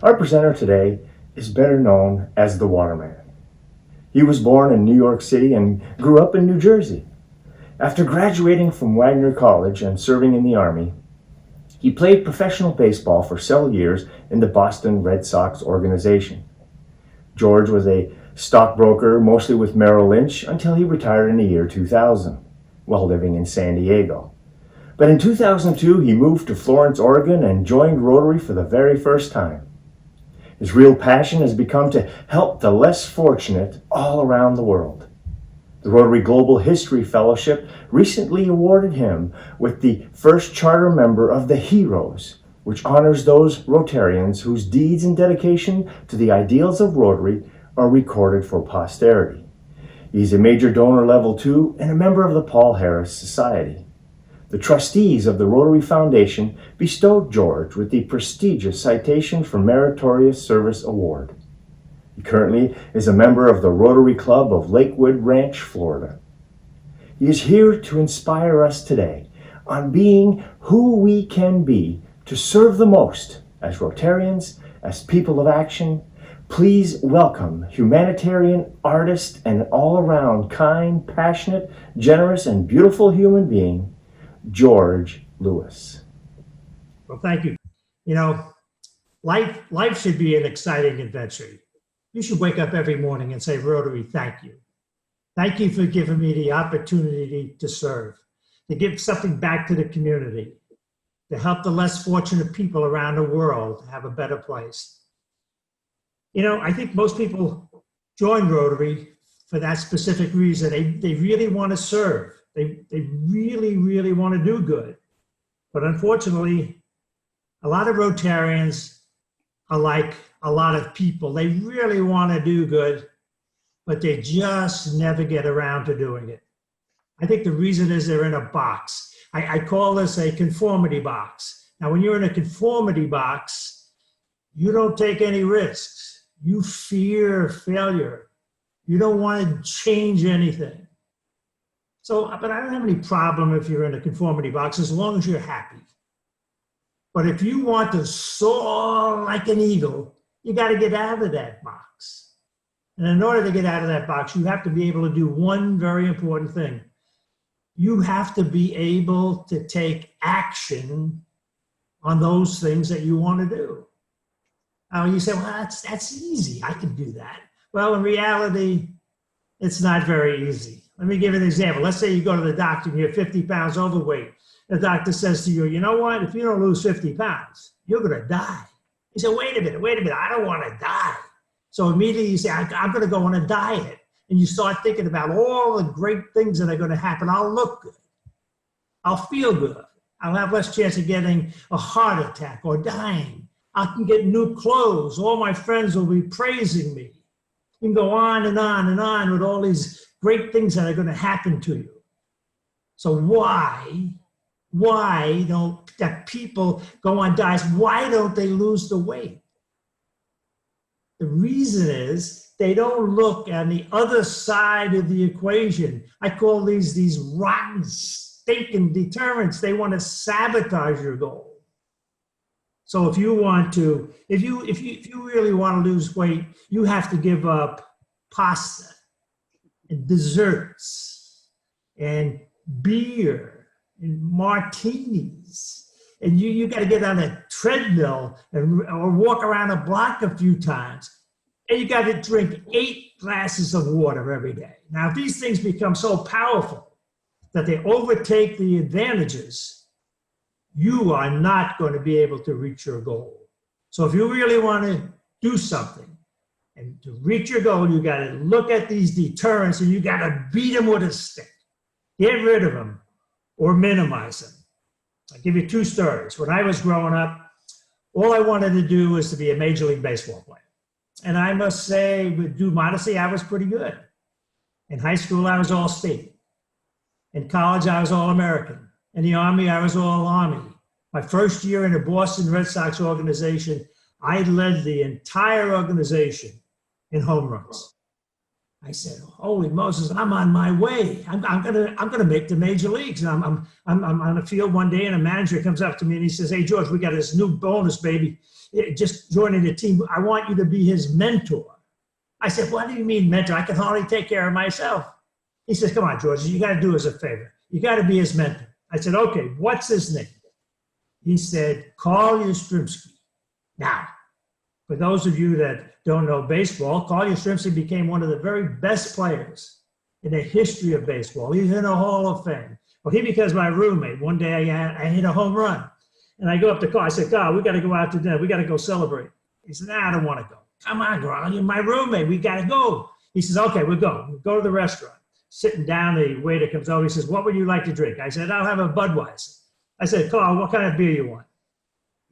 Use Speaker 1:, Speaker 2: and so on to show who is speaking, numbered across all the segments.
Speaker 1: Our presenter today is better known as the Waterman. He was born in New York City and grew up in New Jersey. After graduating from Wagner College and serving in the Army, he played professional baseball for several years in the Boston Red Sox organization. George was a stockbroker, mostly with Merrill Lynch, until he retired in the year 2000, while living in San Diego. But in 2002, he moved to Florence, Oregon, and joined Rotary for the very first time. His real passion has become to help the less fortunate all around the world. The Rotary Global History Fellowship recently awarded him with the first charter member of the Heroes, which honors those Rotarians whose deeds and dedication to the ideals of Rotary are recorded for posterity. He's a major donor level 2 and a member of the Paul Harris Society. The trustees of the Rotary Foundation bestowed George with the prestigious Citation for Meritorious Service Award. He currently is a member of the Rotary Club of Lakewood Ranch, Florida. He is here to inspire us today on being who we can be to serve the most as Rotarians, as people of action. Please welcome humanitarian artist and all-around kind, passionate, generous, and beautiful human being, George Lewis.
Speaker 2: Well, thank you. You know, life should be an exciting adventure. You should wake up every morning and say, Rotary, thank you. Thank you for giving me the opportunity to serve, to give something back to the community, to help the less fortunate people around the world have a better place. You know, I think most people join Rotary for that specific reason. They really want to serve. They really, really want to do good. But unfortunately, a lot of Rotarians are like a lot of people. They really want to do good, but they just never get around to doing it. I think the reason is they're in a box. I call this a conformity box. Now, when you're in a conformity box, you don't take any risks. You fear failure. You don't want to change anything. So, but I don't have any problem if you're in a conformity box as long as you're happy. But if you want to soar like an eagle, you got to get out of that box. And in order to get out of that box, you have to be able to do one very important thing. You have to be able to take action on those things that you want to do. Now you say, well, that's easy. I can do that. Well, in reality, it's not very easy. Let me give you an example. Let's say you go to the doctor and you're 50 pounds overweight. The doctor says to you, you know what? If you don't lose 50 pounds, you're going to die. You say, wait a minute. I don't want to die. So immediately you say, I'm going to go on a diet. And you start thinking about all the great things that are going to happen. I'll look good. I'll feel good. I'll have less chance of getting a heart attack or dying. I can get new clothes. All my friends will be praising me. You can go on and on and on with all these great things that are going to happen to you. So why don't that people go on diets? Why don't they lose the weight? The reason is they don't look on the other side of the equation. I call these rotten, stinking deterrents. They want to sabotage your goal. So if you really want to lose weight, you have to give up pasta and desserts and beer and martinis. And you got to get on a treadmill or walk around a block a few times. And you got to drink 8 glasses of water every day. Now, if these things become so powerful that they overtake the advantages, you are not going to be able to reach your goal. So if you really want to do something and to reach your goal, you got to look at these deterrents and you got to beat them with a stick. Get rid of them or minimize them. I'll give you 2 stories. When I was growing up, all I wanted to do was to be a Major League Baseball player. And I must say, with due modesty, I was pretty good. In high school, I was all state. In college, I was all American. In the Army, I was all Army. My first year in the Boston Red Sox organization, I led the entire organization in home runs. I said, holy Moses, I'm on my way. I'm gonna make the major leagues. And I'm on the field one day and a manager comes up to me and he says, hey, George, we got this new bonus, baby. just joining the team. I want you to be his mentor. I said, what do you mean mentor? I can hardly take care of myself. He says, come on, George, you got to do us a favor. You got to be his mentor. I said, okay, what's his name? He said, Carl Yastrzemski. Now, for those of you that don't know baseball, Carl Yastrzemski became one of the very best players in the history of baseball. He's in the Hall of Fame. Well, he becomes my roommate. One day I hit a home run. And I go up to Carl. I said, Carl, we got to go out to dinner. We got to go celebrate. He said, nah, I don't want to go. Come on, Carl, you're my roommate. We got to go. He says, okay, we'll go. We'll go to the restaurant. Sitting down, the waiter comes over. He says, what would you like to drink? I said, I'll have a Budweiser. I said, Carl, what kind of beer you want?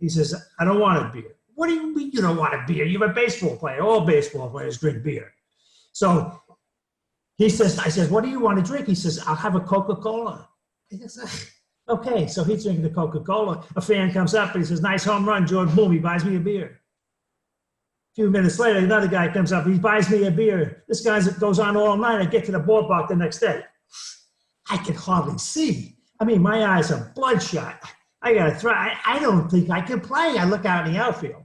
Speaker 2: He says, I don't want a beer. What do you mean you don't want a beer? You're a baseball player. All baseball players drink beer. So he says, I said, what do you want to drink? He says, I'll have a Coca-Cola. I says, okay. So he's drinking the Coca-Cola. A fan comes up and he says, nice home run, George. Boom, he buys me a beer. A few minutes later, another guy comes up. He buys me a beer. This guy goes on all night. I get to the ballpark the next day. I can hardly see. I mean, my eyes are bloodshot. I got to throw. I don't think I can play. I look out in the outfield.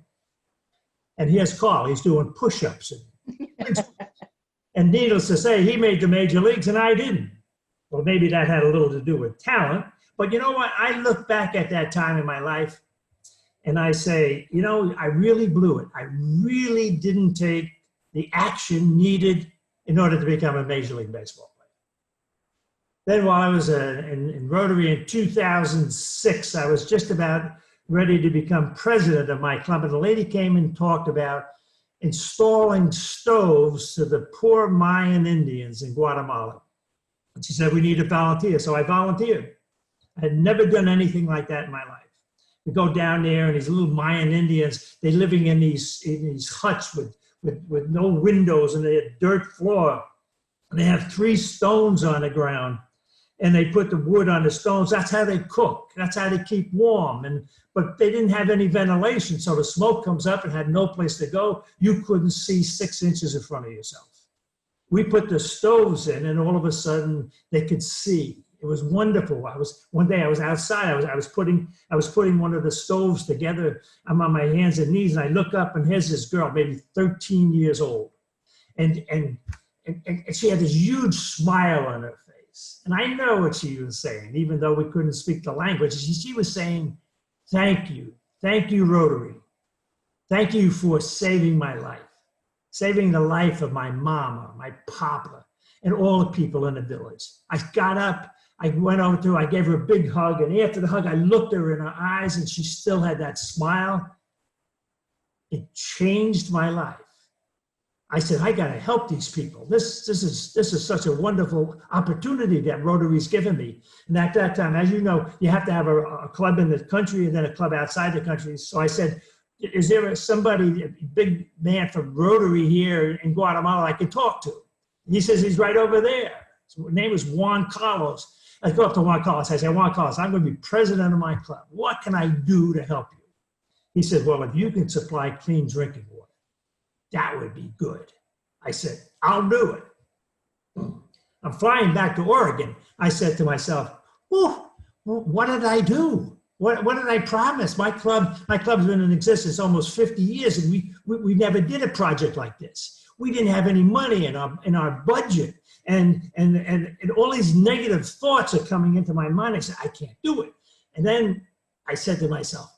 Speaker 2: And here's Carl. He's doing push-ups. And needless to say, he made the major leagues and I didn't. Well, maybe that had a little to do with talent. But you know what? I look back at that time in my life and I say, you know, I really blew it. I really didn't take the action needed in order to become a Major League Baseball player. Then while I was in Rotary in 2006, I was just about ready to become president of my club. And the lady came and talked about installing stoves to the poor Mayan Indians in Guatemala. And she said, we need a volunteer. So I volunteered. I had never done anything like that in my life. We go down there and these little Mayan Indians, they're living in these huts with no windows and they had dirt floor. And they have 3 stones on the ground and they put the wood on the stones. That's how they cook. That's how they keep warm. But they didn't have any ventilation. So the smoke comes up and had no place to go. You couldn't see 6 inches in front of yourself. We put the stoves in and all of a sudden they could see. It was wonderful. One day I was outside. I was putting one of the stoves together. I'm on my hands and knees, and I look up, and here's this girl, maybe 13 years old, and she had this huge smile on her face. And I know what she was saying, even though we couldn't speak the language. She was saying, "Thank you, Rotary. Thank you for saving my life, saving the life of my mama, my papa, and all the people in the village." I got up. I went over to her, I gave her a big hug, and after the hug, I looked her in her eyes, and she still had that smile. It changed my life. I said, I got to help these people. This is such a wonderful opportunity that Rotary's given me. And at that time, as you know, you have to have a club in the country and then a club outside the country. So I said, is there somebody, a big man from Rotary here in Guatemala I could talk to? He says, he's right over there. His name is Juan Carlos. I go up to Juan Carlos. I say, Juan Carlos, I'm going to be president of my club. What can I do to help you? He said, well, if you can supply clean drinking water, that would be good. I said, I'll do it. I'm flying back to Oregon. I said to myself, what did I do? What did I promise? My club's been in existence almost 50 years, and we never did a project like this. We didn't have any money in our budget. And all these negative thoughts are coming into my mind. I said, I can't do it. And then I said to myself,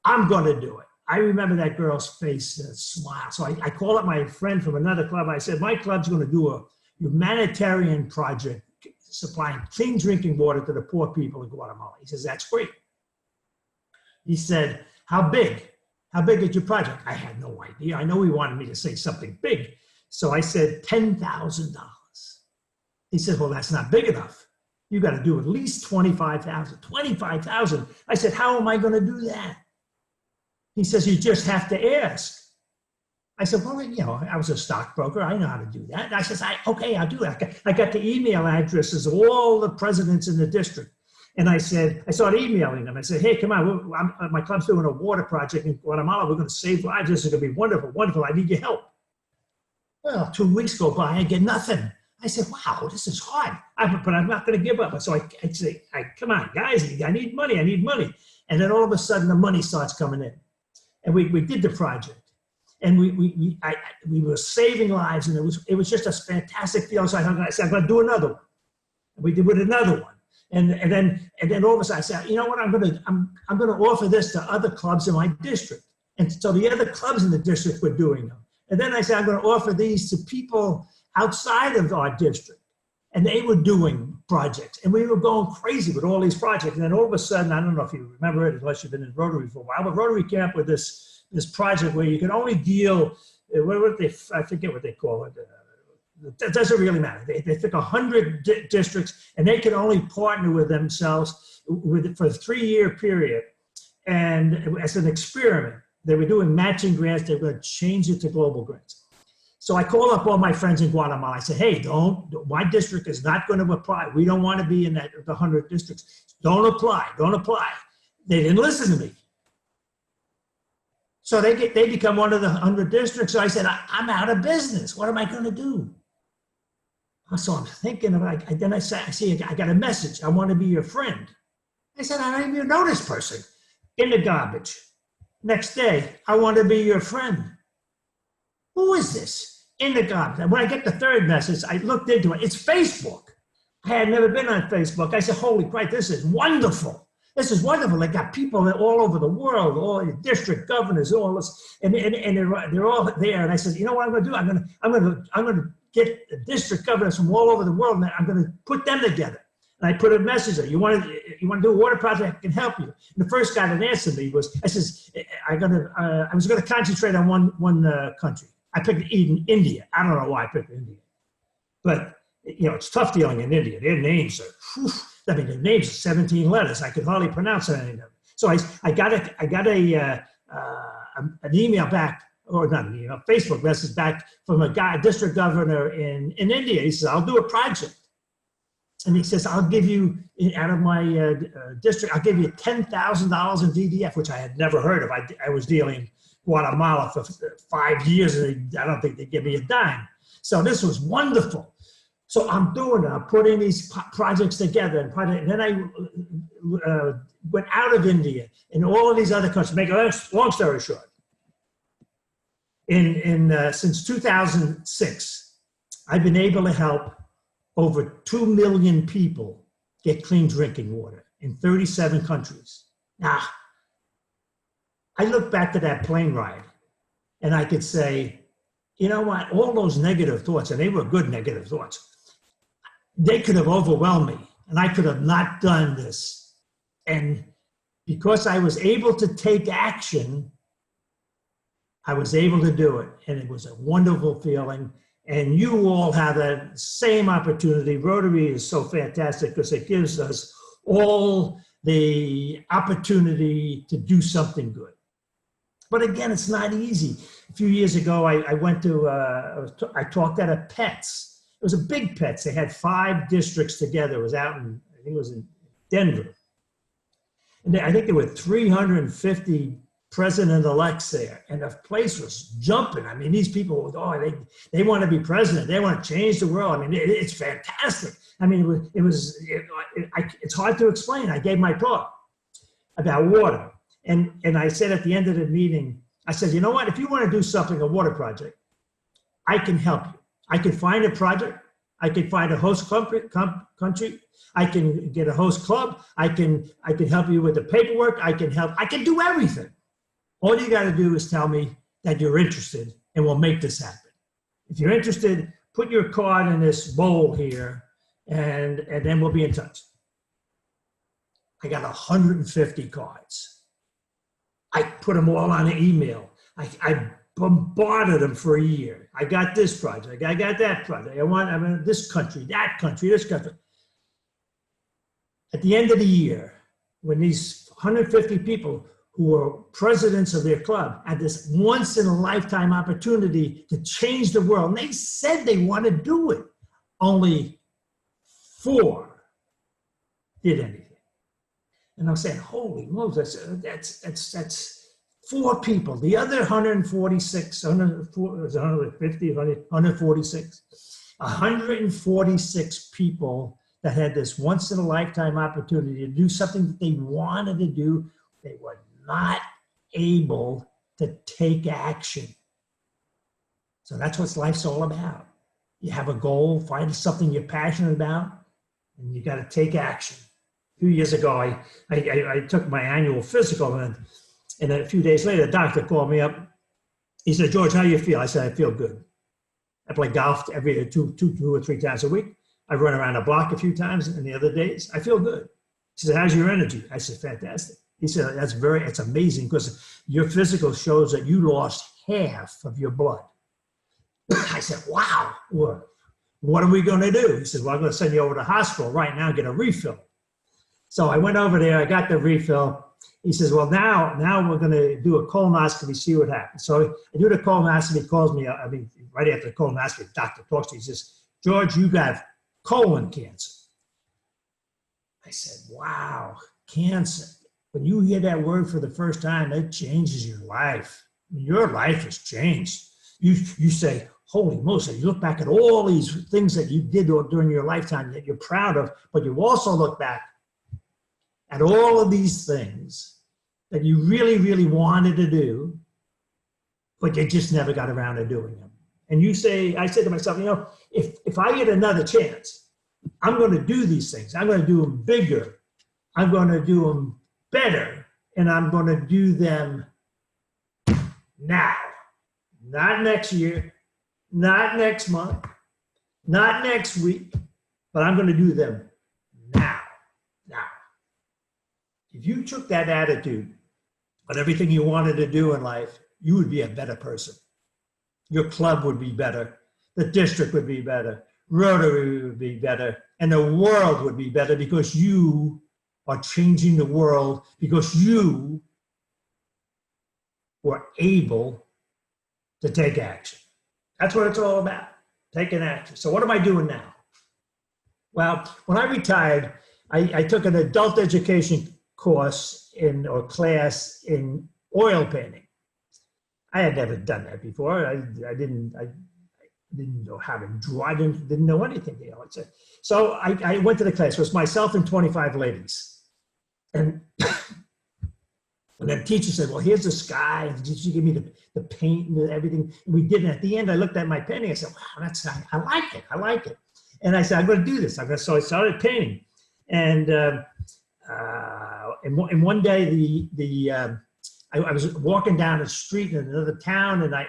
Speaker 2: I'm going to do it. I remember that girl's face smile. So I called up my friend from another club. I said, my club's going to do a humanitarian project supplying clean drinking water to the poor people in Guatemala. He says, that's great. He said, how big? How big is your project? I had no idea. I know he wanted me to say something big. So I said, $10,000. He said, well, that's not big enough. You got to do at least $25,000. $25,000. I said, how am I going to do that? He says, you just have to ask. I said, well, you know, I was a stockbroker. I know how to do that. And I said, okay, I'll do it. I got the email addresses of all the presidents in the district. And I said, I started emailing them. I said, hey, come on, my club's doing a water project in Guatemala. We're going to save lives. This is going to be wonderful, wonderful. I need your help. Well, 2 weeks go by, I get nothing. I said, wow, this is hard, but I'm not going to give up. So I say, come on, guys, I need money. And then all of a sudden, the money starts coming in. And we did the project. And we were saving lives, and it was just a fantastic feeling. So I said, I'm going to do another one. And we did with another one. And then all of a sudden I said, you know what, I'm going to offer this to other clubs in my district. And so the other clubs in the district were doing them. And then I said, I'm going to offer these to people outside of our district. And they were doing projects. And we were going crazy with all these projects. And then all of a sudden, I don't know if you remember it, unless you've been in Rotary for a while, but Rotary came up with this project where you could only deal, I forget what they call it. It doesn't really matter. They took 100 districts, and they could only partner with themselves for a 3-year period. And as an experiment, they were doing matching grants. They were going to change it to global grants. So I called up all my friends in Guatemala. I said, hey, my district is not going to apply. We don't want to be in the 100 districts. Don't apply. They didn't listen to me. So they become one of the 100 districts. So I said, I'm out of business. What am I going to do? So I'm thinking about, then I see, I got a message. I want to be your friend. I said, I don't even know this person. In the garbage. Next day, I want to be your friend. Who is this? In the garbage. And when I get the third message, I looked into it. It's Facebook. I had never been on Facebook. I said, holy Christ, this is wonderful. This is wonderful. They got people all over the world, all the district governors, all this, and they're all there. And I said, you know what I'm going to do? I'm going to get the district governors from all over the world, and I'm going to put them together. And I put a message there. You want to do a water project? I can help you. And the first guy that answered me was, I was going to concentrate on one country. I picked India. I don't know why I picked India, but it's tough dealing in India. Their names are, their names are 17 letters. I could hardly pronounce any of them. So I got an email back, or not an email, Facebook message back from a district governor in India. He says, I'll do a project. And he says, I'll give you, out of my district, I'll give you $10,000 in VDF, which I had never heard of. I was dealing Guatemala for 5 years, and I don't think they give me a dime. So this was wonderful. So I'm doing it. I'm putting these projects together. And then I went out of India and all of these other countries. Make a long story short, since 2006, I've been able to help over 2 million people get clean drinking water in 37 countries. Now, I look back to that plane ride and I could say, you know what, all those negative thoughts, and they were good negative thoughts, they could have overwhelmed me and I could have not done this. And because I was able to take action, I was able to do it. And it was a wonderful feeling. And you all have that same opportunity. Rotary is so fantastic because it gives us all the opportunity to do something good. But again, it's not easy. A few years ago, I went to, I talked at a Pets. It was a big Pets. They had 5 districts together. It was out in, I think it was in Denver. And I think there were 350 president-elects there, and the place was jumping. I mean, these people, they want to be president. They want to change the world. I mean, it's fantastic. I mean, it's hard to explain. I gave my talk about water, and I said at the end of the meeting, I said, you know what? If you want to do something, a water project, I can help you. I can find a project. I can find a host country. I can get a host club. I can help you with the paperwork. I can do everything. All you got to do is tell me that you're interested, and we'll make this happen. If you're interested, put your card in this bowl here, and then we'll be in touch. I got 150 cards. I put them all on an email. I bombarded them for a year. I got this project. I got that project. I mean, this country, that country, this country. At the end of the year, when these 150 people who were presidents of their club had this once-in-a-lifetime opportunity to change the world, and they said they want to do it, only 4 did anything. And I'm saying, holy Moses, that's 4 people. The other 146, 150, 146, 146 people that had this once-in-a-lifetime opportunity to do something that they wanted to do, they were not able to take action. So that's what life's all about. You have a goal, find something you're passionate about, and you got to take action. A few years ago, I took my annual physical, and a few days later, the doctor called me up. He said, "George, how do you feel?" I said, "I feel good. I play golf every two or three times a week. I run around the block a few times, and the other days, I feel good." He said, "How's your energy?" I said, "Fantastic." He said, "It's amazing because your physical shows that you lost half of your blood." I said, "Wow, what are we going to do?" He said, "Well, I'm going to send you over to the hospital right now, get a refill." So I went over there, I got the refill. He says, "Well, now we're going to do a colonoscopy, see what happens." So I do the colonoscopy, he calls me, right after the colonoscopy, the doctor talks to me, he says, "George, you got colon cancer." I said, "Wow, cancer." When you hear that word for the first time, it changes your life. Your life has changed. You say, "Holy Moses," you look back at all these things that you did during your lifetime that you're proud of, but you also look back at all of these things that you really, really wanted to do, but you just never got around to doing them. And I said to myself, if I get another chance, I'm going to do these things. I'm going to do them bigger. I'm going to do them better. And I'm going to do them now. Not next year, not next month, not next week, but I'm going to do them now. Now. If you took that attitude on everything you wanted to do in life, you would be a better person. Your club would be better. The district would be better. Rotary would be better. And the world would be better because you are changing the world because you were able to take action. That's what it's all about, taking action. So what am I doing now? Well, when I retired, I took an adult education course or class in oil painting. I had never done that before. I didn't know how to draw. I didn't know anything. So I went to the class. It was myself and 25 ladies. And the teacher said, "Well, here's the sky." And she gave me the paint and everything. And we did it. At the end, I looked at my painting. I said, "Wow, I like it. I like it." And I said, "I'm going to do this." So I started painting. And one day, I was walking down the street in another town, and I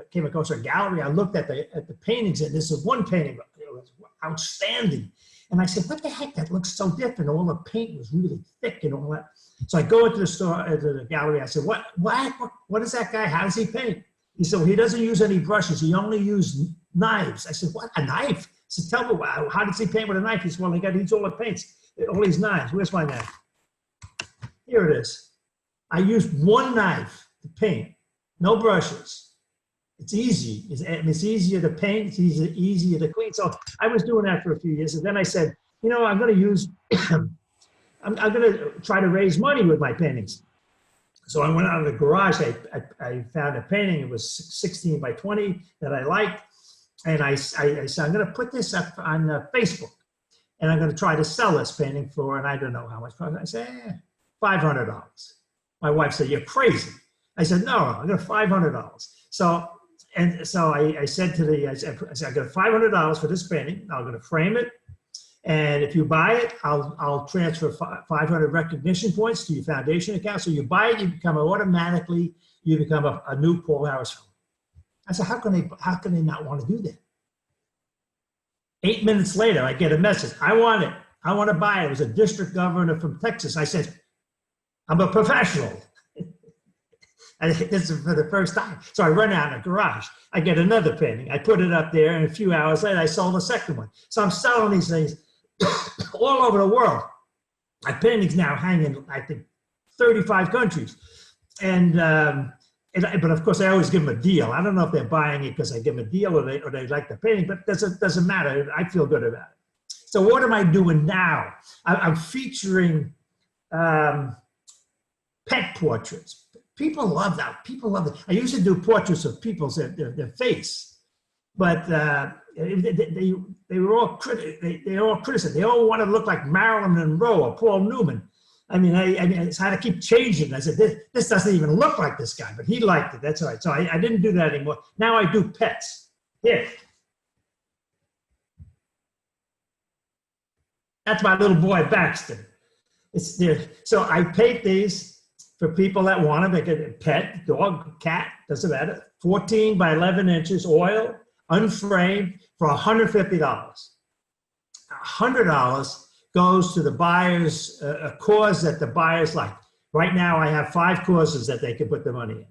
Speaker 2: came across a gallery. I looked at the paintings, and this is one painting. It was outstanding. And I said, "What the heck? That looks so different." All the paint was really thick and all that. So I go into the store, into the gallery. I said, "What is that guy? How does he paint?" He said, "Well, he doesn't use any brushes. He only uses knives." I said, "What? A knife?" I said, "Tell me, how does he paint with a knife?" He said, "Well, he needs all the paints, all these knives." Where's my knife? Here it is. I used one knife to paint, no brushes. It's easy. It's easier to paint. It's easier to clean. So I was doing that for a few years. And then I said, I'm going to use, I'm going to try to raise money with my paintings. So I went out of the garage. I found a painting. It was 16 by 20 that I liked. And I said, "I'm going to put this up on Facebook. And I'm going to try to sell this painting for," and I don't know how much. I said, $500. My wife said, "You're crazy." I said, No, I got $500. So I said I said, "I got $500 for this painting. I'm going to frame it. And if you buy it, I'll transfer 500 recognition points to your foundation account. So you buy it, you become a new Paul Harris fellow." I said, how can they not want to do that? 8 minutes later, I get a message. "I want it. I want to buy it." It was a district governor from Texas. I said, "I'm a professional." And this is for the first time. So I run out in the garage. I get another painting. I put it up there, and a few hours later, I sold the second one. So I'm selling these things all over the world. My paintings now hang in, I think, 35 countries. But of course, I always give them a deal. I don't know if they're buying it because I give them a deal or they like the painting, but it doesn't matter. I feel good about it. So what am I doing now? I'm featuring pet portraits. People love that. People love it. I used to do portraits of people's their face, but they were all critical. They all wanted to look like Marilyn Monroe or Paul Newman. I mean, it's how to keep changing. I said, this doesn't even look like this guy, but he liked it. That's all right. So I didn't do that anymore. Now I do pets. Here. That's my little boy, Baxter. It's there. So I paint these for people that want them. They get a pet, dog, cat, doesn't matter. 14 by 11 inches, oil, unframed, for $150. $100 goes to the buyers, a cause that the buyers like. Right now, I have 5 causes that they can put the money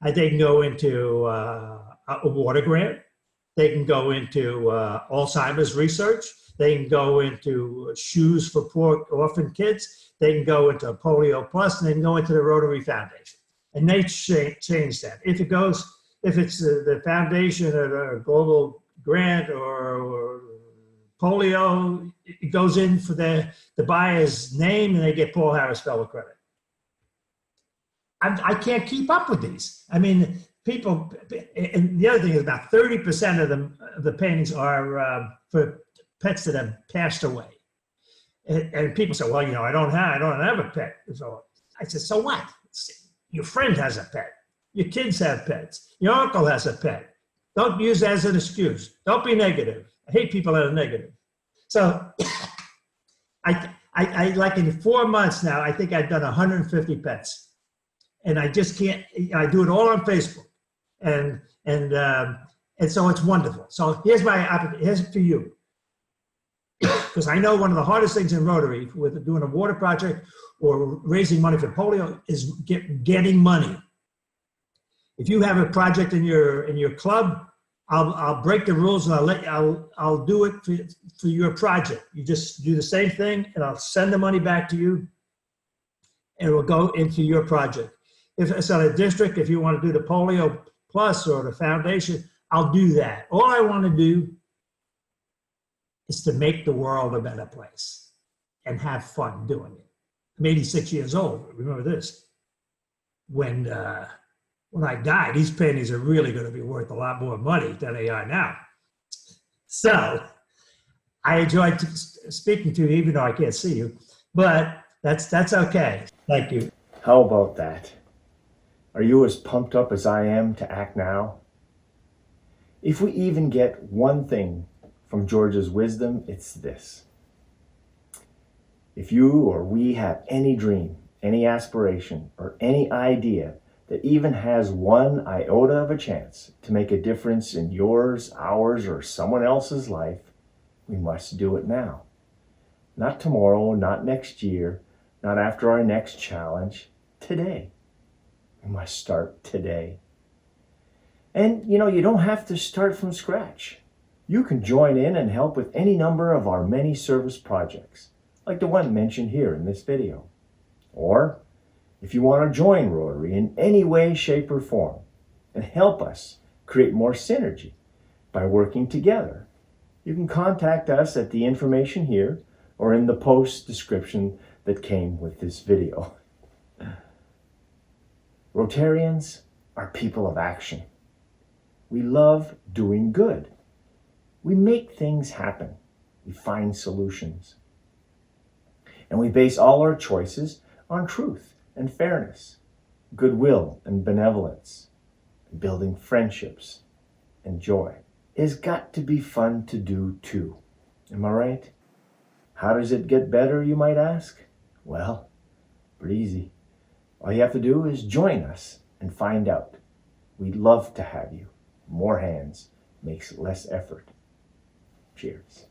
Speaker 2: in. They can go into a water grant. They can go into Alzheimer's research. They can go into shoes for poor orphan kids. They can go into Polio Plus, and they can go into the Rotary Foundation. And they change that. If it's the foundation or a global grant or polio, it goes in for the buyer's name, and they get Paul Harris Fellow credit. I can't keep up with these. I mean, people, and the other thing is about 30% of the paintings are for pets that have passed away. And people say, well, I don't have a pet. So I said, so what? Your friend has a pet. Your kids have pets. Your uncle has a pet. Don't use that as an excuse. Don't be negative. I hate people that are negative. So I like in 4 months now, I think I've done 150 pets. And I just can't, I do it all on Facebook. And so it's wonderful. So here's for you. Because I know one of the hardest things in Rotary with doing a water project or raising money for polio is getting money. If you have a project in your club, I'll break the rules and I'll do it for your project. You just do the same thing and I'll send the money back to you and it will go into your project. If it's on a district, if you want to do the Polio Plus or the foundation, I'll do that. All I want to do is to make the world a better place and have fun doing it. I'm 86 years old. Remember this. When I die, these paintings are really going to be worth a lot more money than they are now. So I enjoyed speaking to you, even though I can't see you, but that's okay. Thank you.
Speaker 1: How about that? Are you as pumped up as I am to act now? If we even get one thing from George's wisdom, it's this. If you or we have any dream, any aspiration, or any idea that even has one iota of a chance to make a difference in yours, ours, or someone else's life, we must do it now. Not tomorrow, not next year, not after our next challenge, today. We must start today. And you don't have to start from scratch. You can join in and help with any number of our many service projects, like the one mentioned here in this video. Or, if you want to join Rotary in any way, shape, or form, and help us create more synergy by working together, you can contact us at the information here or in the post description that came with this video. Rotarians are people of action. We love doing good. We make things happen. We find solutions. And we base all our choices on truth and fairness, goodwill and benevolence, and building friendships and joy. It's got to be fun to do too. Am I right? How does it get better, you might ask? Well, pretty easy. All you have to do is join us and find out. We'd love to have you. More hands makes less effort. Cheers.